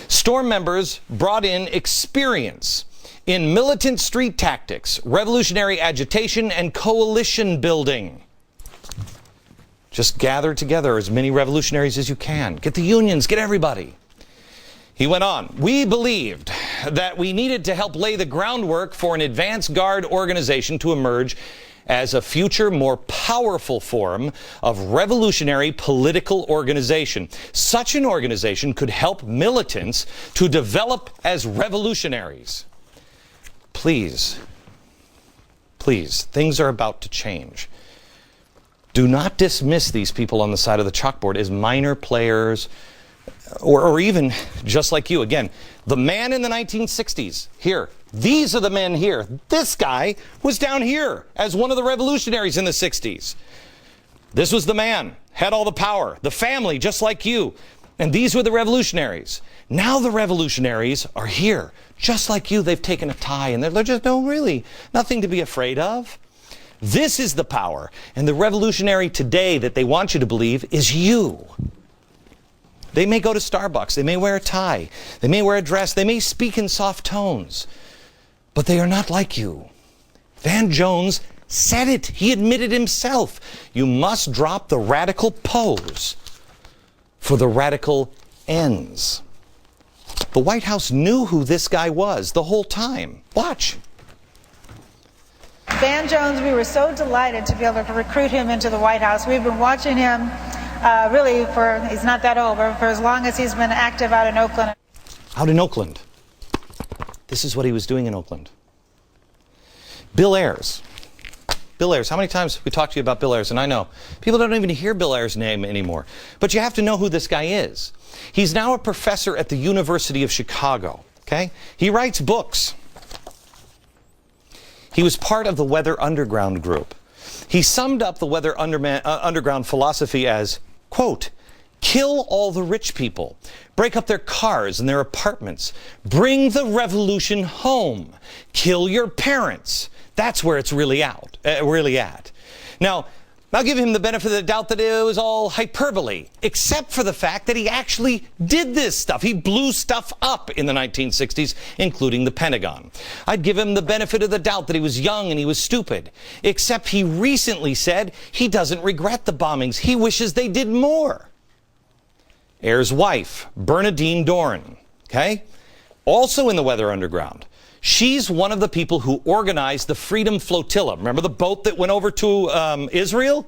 Storm members brought in experience in militant street tactics, revolutionary agitation, and coalition building. Just gather together as many revolutionaries as you can. Get the unions, get everybody. He went on, we believed that we needed to help lay the groundwork for an advance guard organization to emerge as a future, more powerful form of revolutionary political organization. Such an organization could help militants to develop as revolutionaries. Please, things are about to change. Do not dismiss these people on the side of the chalkboard as minor players or even just like you. Again, the man in the 1960s, here, these are the men here. This guy was down here as one of the revolutionaries in the 60s. This was the man, had all the power, the family, just like you. And these were the revolutionaries. Now the revolutionaries are here, just like you. They've taken a tie, and they're just, no, really, nothing to be afraid of. This is the power. And the revolutionary today that they want you to believe is you. They may go to Starbucks. They may wear a tie. They may wear a dress. They may speak in soft tones. But they are not like you. Van Jones said it. He admitted himself. You must drop the radical pose for the radical ends. The White House knew who this guy was the whole time. Watch. Van Jones, we were so delighted to be able to recruit him into the White House. We've been watching him really he's not that old, but for as long as he's been active out in Oakland. Out in Oakland. This is what he was doing in Oakland. Bill Ayers. Bill Ayers, how many times have we talked to you about Bill Ayers? And I know, people don't even hear Bill Ayers' name anymore. But you have to know who this guy is. He's now a professor at the University of Chicago, okay? He writes books. He was part of the Weather Underground group. He summed up the Weather Underground philosophy as, quote, kill all the rich people, break up their cars and their apartments, bring the revolution home, kill your parents. That's where it's really at. Now, I'll give him the benefit of the doubt that it was all hyperbole, except for the fact that he actually did this stuff. He blew stuff up in the 1960s, including the Pentagon. I'd give him the benefit of the doubt that he was young and he was stupid, except he recently said he doesn't regret the bombings. He wishes they did more. Ayers' wife, Bernadine Dohrn, okay? Also in the Weather Underground. She's one of the people who organized the Freedom Flotilla. Remember the boat that went over to Israel?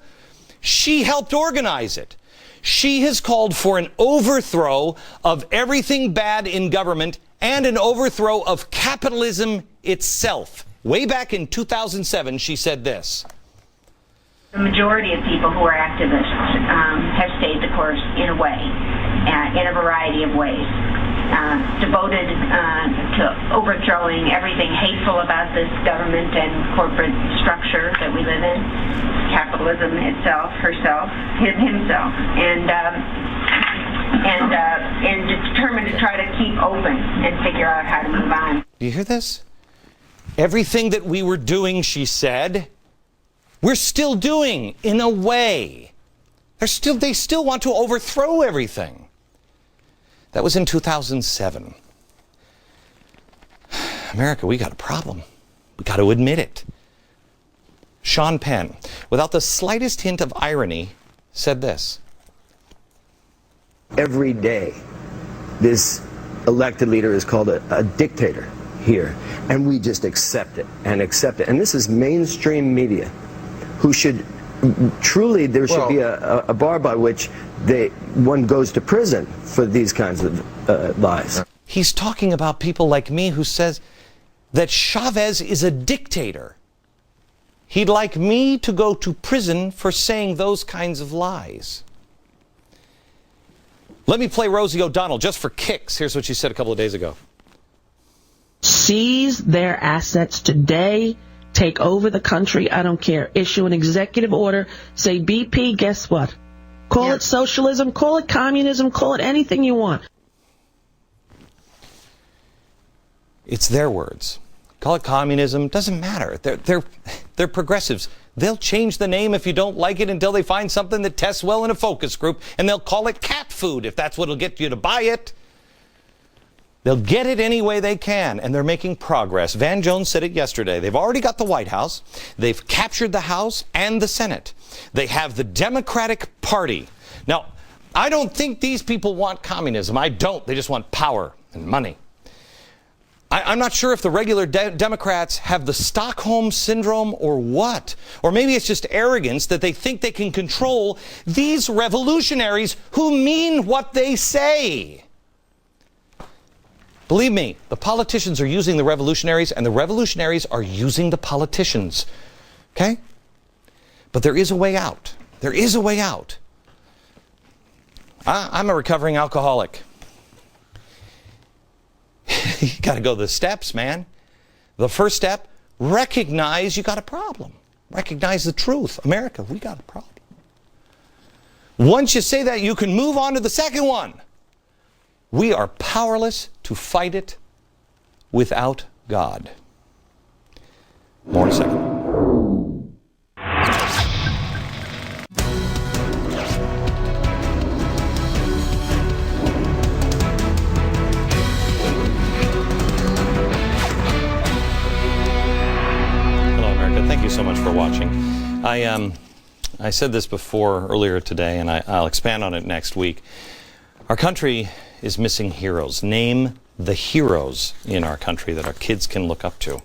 She helped organize it. She has called for an overthrow of everything bad in government and an overthrow of capitalism itself. Way back in 2007, she said this. The majority of people who are activists have stayed the course in a way, in a variety of ways. Devoted to overthrowing everything hateful about this government and corporate structure that we live in, capitalism itself, herself, himself, and determined to try to keep open and figure out how to move on. Do you hear this? Everything that we were doing, she said, we're still doing in a way. They still want to overthrow everything. That was in 2007. America, we got a problem. We got to admit it. Sean Penn, without the slightest hint of irony, said this. Every day, this elected leader is called a dictator here, and we just accept it and accept it. And this is mainstream media, who should truly, there should be a bar by which one goes to prison for these kinds of lies. He's talking about people like me who says that Chavez is a dictator. He'd like me to go to prison for saying those kinds of lies. Let me play Rosie O'Donnell just for kicks. Here's what she said a couple of days ago. Seize their assets today. Take over the country. I don't care. Issue an executive order. Say, BP, guess what? Call it socialism. Call it communism. Call it anything you want. It's their words. Call it communism. Doesn't matter. They're progressives. They'll change the name if you don't like it until they find something that tests well in a focus group, and they'll call it cat food if that's what'll get you to buy it. They'll get it any way they can, and they're making progress. Van Jones said it yesterday. They've already got the White House. They've captured the House and the Senate. They have the Democratic Party. Now, I don't think these people want communism. I don't. They just want power and money. I'm not sure if the regular Democrats have the Stockholm Syndrome or what. Or maybe it's just arrogance that they think they can control these revolutionaries who mean what they say. Believe me, the politicians are using the revolutionaries, and the revolutionaries are using the politicians. Okay? But there is a way out. There is a way out. I'm a recovering alcoholic. You got to go the steps, man. The first step, recognize you got a problem. Recognize the truth. America, we got a problem. Once you say that, you can move on to the second one. We are powerless to fight it without God. More in a second. Thank you so much for watching. I said this before earlier today, and I'll expand on it next week. Our country is missing heroes. Name the heroes in our country that our kids can look up to.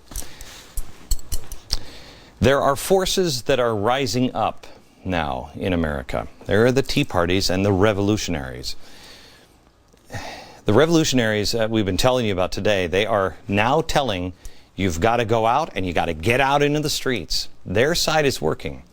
There are forces that are rising up now in America. There are the Tea Parties and the revolutionaries. The revolutionaries we've been telling you about today, they are now telling you've got to go out and you got to get out into the streets. Their side is working.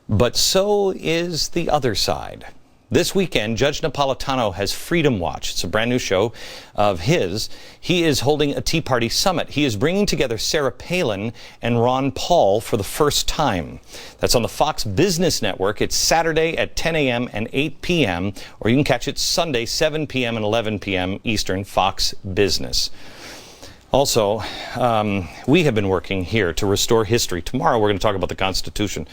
But so is the other side. This weekend, Judge Napolitano has Freedom Watch. It's a brand new show of his. He is holding a Tea Party summit. He is bringing together Sarah Palin and Ron Paul for the first time. That's on the Fox Business Network. It's Saturday at 10 a.m. and 8 p.m., or you can catch it Sunday, 7 p.m. and 11 p.m. Eastern, Fox Business. Also, we have been working here to restore history. Tomorrow we're going to talk about the Constitution.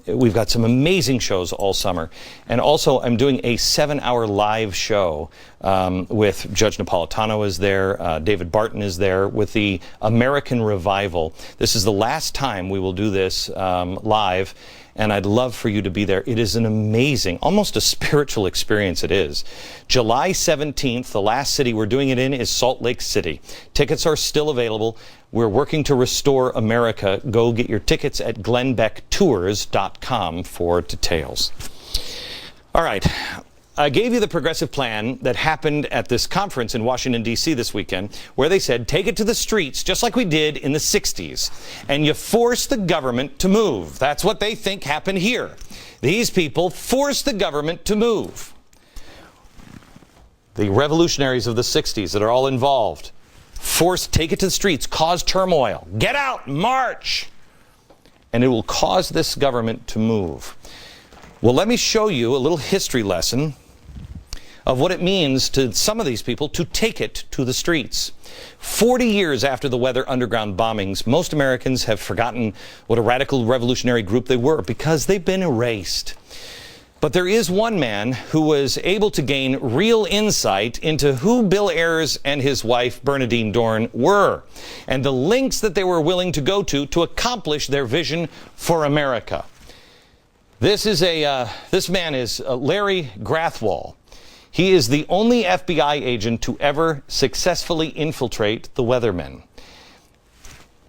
We've got some amazing shows all summer. And also I'm doing a 7-hour live show with Judge Napolitano is there, David Barton is there, with the American Revival. This is the last time we will do this live. And I'd love for you to be there. It is an amazing, almost a spiritual experience it is. July 17th, the last city we're doing it in is Salt Lake City. Tickets are still available. We're working to restore America. Go get your tickets at glenbecktours.com for details. All right. I gave you the progressive plan that happened at this conference in Washington, D.C. this weekend, where they said, take it to the streets, just like we did in the 60s, and you force the government to move. That's what they think happened here. These people forced the government to move. The revolutionaries of the 60s that are all involved, take it to the streets, cause turmoil, get out, march, and it will cause this government to move. Well, let me show you a little history lesson of what it means to some of these people to take it to the streets. 40 years after the Weather Underground bombings, most Americans have forgotten what a radical revolutionary group they were because they've been erased. But there is one man who was able to gain real insight into who Bill Ayers and his wife Bernadine Dorn were, and the lengths that they were willing to go to accomplish their vision for America. This man is Larry Grathwohl. He is the only FBI agent to ever successfully infiltrate the Weathermen.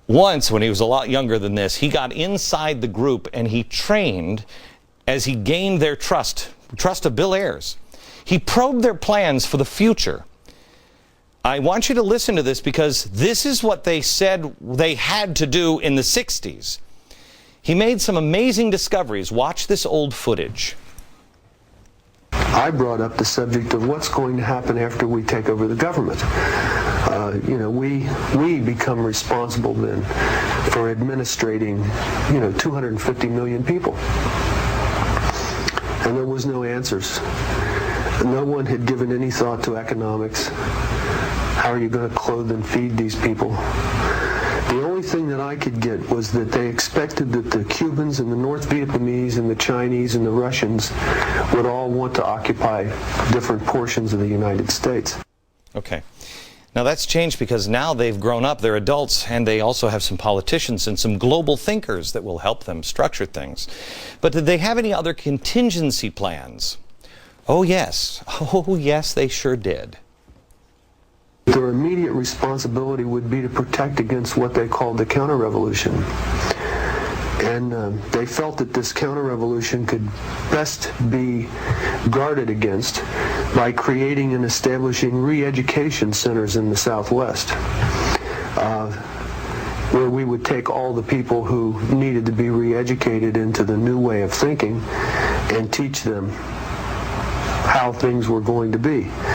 Once, when he was a lot younger than this, he got inside the group and he trained as he gained their trust of Bill Ayers. He probed their plans for the future. I want you to listen to this because this is what they said they had to do in the 60s. He made some amazing discoveries. Watch this old footage. I brought up the subject of what's going to happen after we take over the government. We become responsible then for administrating, 250 million people. And there was no answers. No one had given any thought to economics. How are you going to clothe and feed these people? The only thing that I could get was that they expected that the Cubans and the North Vietnamese and the Chinese and the Russians would all want to occupy different portions of the United States. Okay. Now that's changed because now they've grown up, they're adults, and they also have some politicians and some global thinkers that will help them structure things. But did they have any other contingency plans? Oh yes. Oh yes, they sure did. Their immediate responsibility would be to protect against what they called the counter-revolution. And they felt that this counter-revolution could best be guarded against by creating and establishing re-education centers in the Southwest, where we would take all the people who needed to be re-educated into the new way of thinking and teach them how things were going to be.